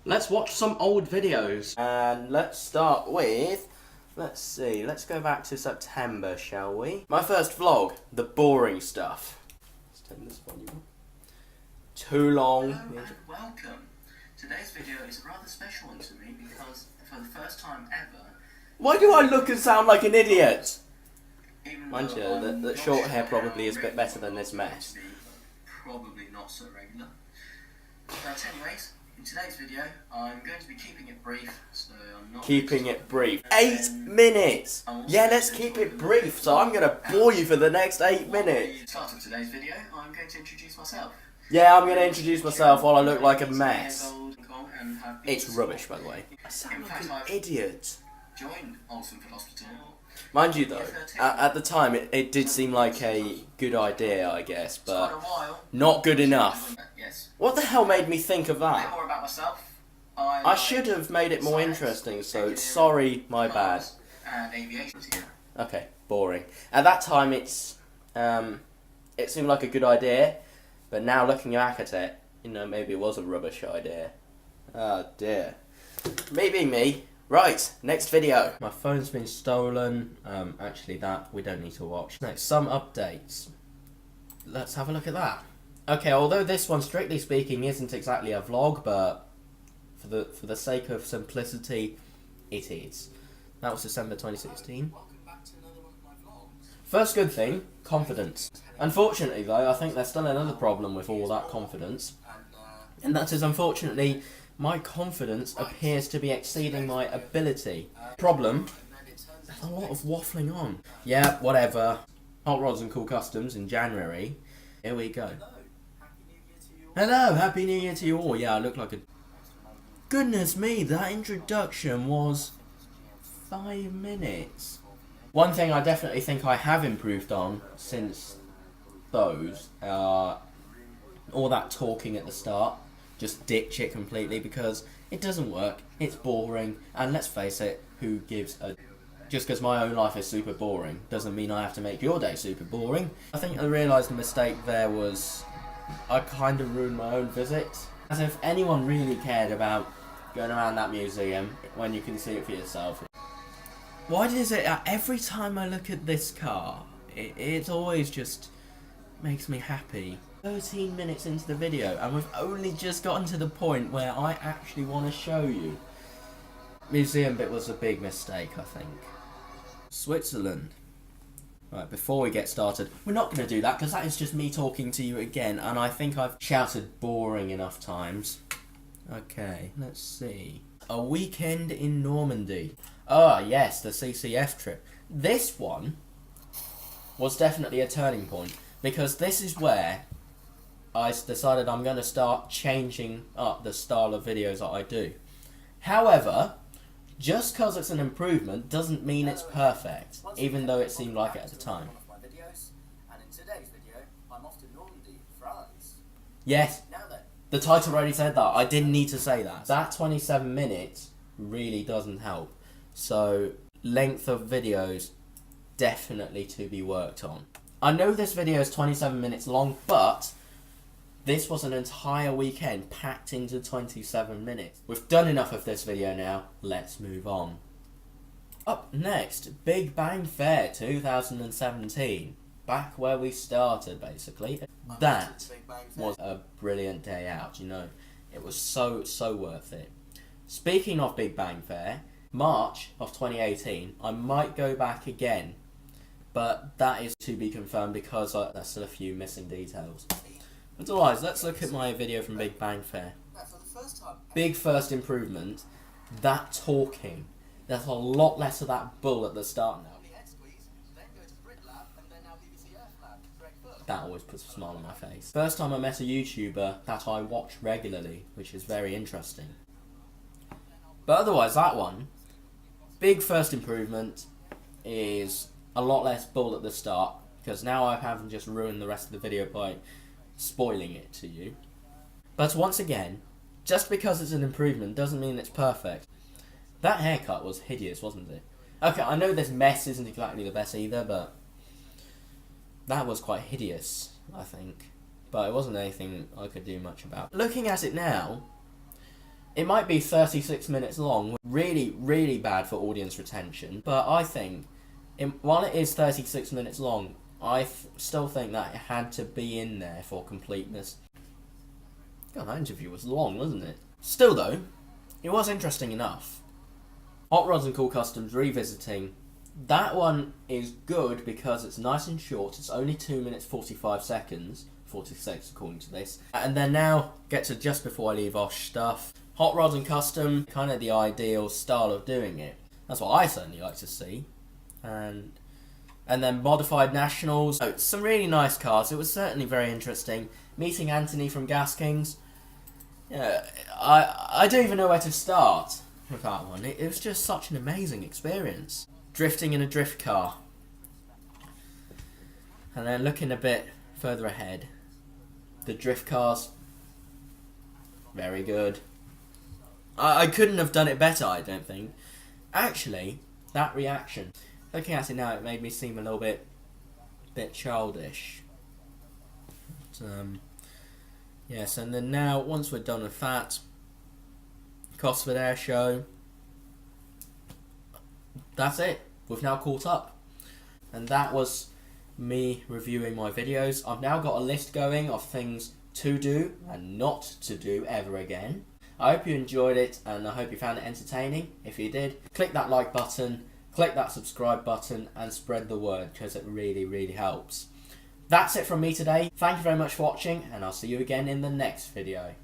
Let's watch some old videos. And let's start with, let's see, let's go back to September, shall we? My first vlog, the boring stuff. Let's turn this volume up. Too long. Hello and welcome. Today's video is a rather special one to me because for the first time ever... Why do I look and sound like an idiot? Mind you, I'm the not short sure hair how probably is a bit regular better than this mess. Probably not so regular. But anyways, in today's video, I'm going to be keeping it brief, so I'm not... Keeping it brief. 8 minutes! Yeah, let's keep it brief, so I'm gonna bore you for the next 8 minutes. At the start of today's video, I'm going to introduce myself. Yeah, I'm gonna introduce myself while I look like a mess. It's rubbish, by the way. I sound like an idiot. Joined Olsen for Hospital. Mind you though, at the time it did seem like a good idea, I guess, but not good enough. Yes. What the hell made me think of A bit that? more about myself. I should have made it more interesting, so sorry, my bad. And aviation. Okay, boring. At that time it seemed like a good idea, but now looking back at it, you know, maybe it was a rubbish idea. Oh dear. Maybe me. Right, next video. My phone's been stolen. Actually that we don't need to watch. Next, some updates. Let's have a look at that. Okay, although this one, strictly speaking, isn't exactly a vlog, but for the sake of simplicity, it is. That was December 2016. First good thing, confidence. Unfortunately though, I think there's still another problem with all that confidence. And that is, unfortunately, my confidence appears to be exceeding my ability. Problem, there's a lot of waffling on. Yeah, whatever. Hot Rods and Cool Customs in January. Here we go. Hello, Happy New Year to you all. Yeah, I look like a... Goodness me, that introduction was 5 minutes. One thing I definitely think I have improved on since those, all that talking at the start. Just ditch it completely because it doesn't work, it's boring, and let's face it, who gives a... Just because my own life is super boring doesn't mean I have to make your day super boring. I think I realised the mistake there was I kind of ruined my own visit. As if anyone really cared about going around that museum when you can see it for yourself. Why does it, every time I look at this car, it always just makes me happy. 13 minutes into the video and we've only just gotten to the point where I actually want to show you. Museum bit was a big mistake, I think. Switzerland. Right, before we get started, we're not going to do that because that is just me talking to you again, and I think I've shouted boring enough times. Okay, let's see. A weekend in Normandy. Ah, yes, the CCF trip. This one was definitely a turning point because this is where I decided I'm going to start changing up the style of videos that I do. However, just because it's an improvement doesn't mean it's perfect, even though it seemed like it at the time. Yes, the title already said that. I didn't need to say that. That 27 minutes really doesn't help. So, length of videos definitely to be worked on. I know this video is 27 minutes long, but this was an entire weekend packed into 27 minutes. We've done enough of this video now, let's move on. Up next, Big Bang Fair 2017. Back where we started, basically. That was a brilliant day out, you know. It was so worth it. Speaking of Big Bang Fair, March of 2018, I might go back again. But that is to be confirmed because there's still a few missing details. But otherwise, let's look at my video from Big Bang Fair. Big first improvement, that talking. There's a lot less of that bull at the start now. That always puts a smile on my face. First time I met a YouTuber that I watch regularly, which is very interesting. But otherwise, that one, big first improvement is a lot less bull at the start, because now I haven't just ruined the rest of the video by spoiling it to you. But once again, just because it's an improvement doesn't mean it's perfect. That haircut was hideous, wasn't it? Okay, I know this mess isn't exactly the best either, but that was quite hideous, I think. But it wasn't anything I could do much about. Looking at it now, It might be 36 minutes long, really, really bad for audience retention, but I think, while it is 36 minutes long, I still think that it had to be in there for completeness. God, that interview was long, wasn't it? Still though, it was interesting enough. Hot Rods and Cool Customs revisiting. That one is good because it's nice and short. It's only 2 minutes 45 seconds. 46 according to this. And then now, get to just before I leave off stuff. Hot Rods and Custom, kind of the ideal style of doing it. That's what I certainly like to see. And then Modified Nationals. Oh, some really nice cars. It was certainly very interesting. Meeting Anthony from Gas Kings. Yeah, I don't even know where to start with that one. It was just such an amazing experience. Drifting in a drift car. And then looking a bit further ahead. The drift cars. Very good. I couldn't have done it better, I don't think. Actually, that reaction. Looking at it now, it made me seem a little bit childish. But, yes, and then now, once we're done with that, Cosford Air Show. That's it. We've now caught up. And that was me reviewing my videos. I've now got a list going of things to do and not to do ever again. I hope you enjoyed it and I hope you found it entertaining. If you did, click that like button, click that subscribe button and spread the word because it really, really helps. That's it from me today. Thank you very much for watching and I'll see you again in the next video.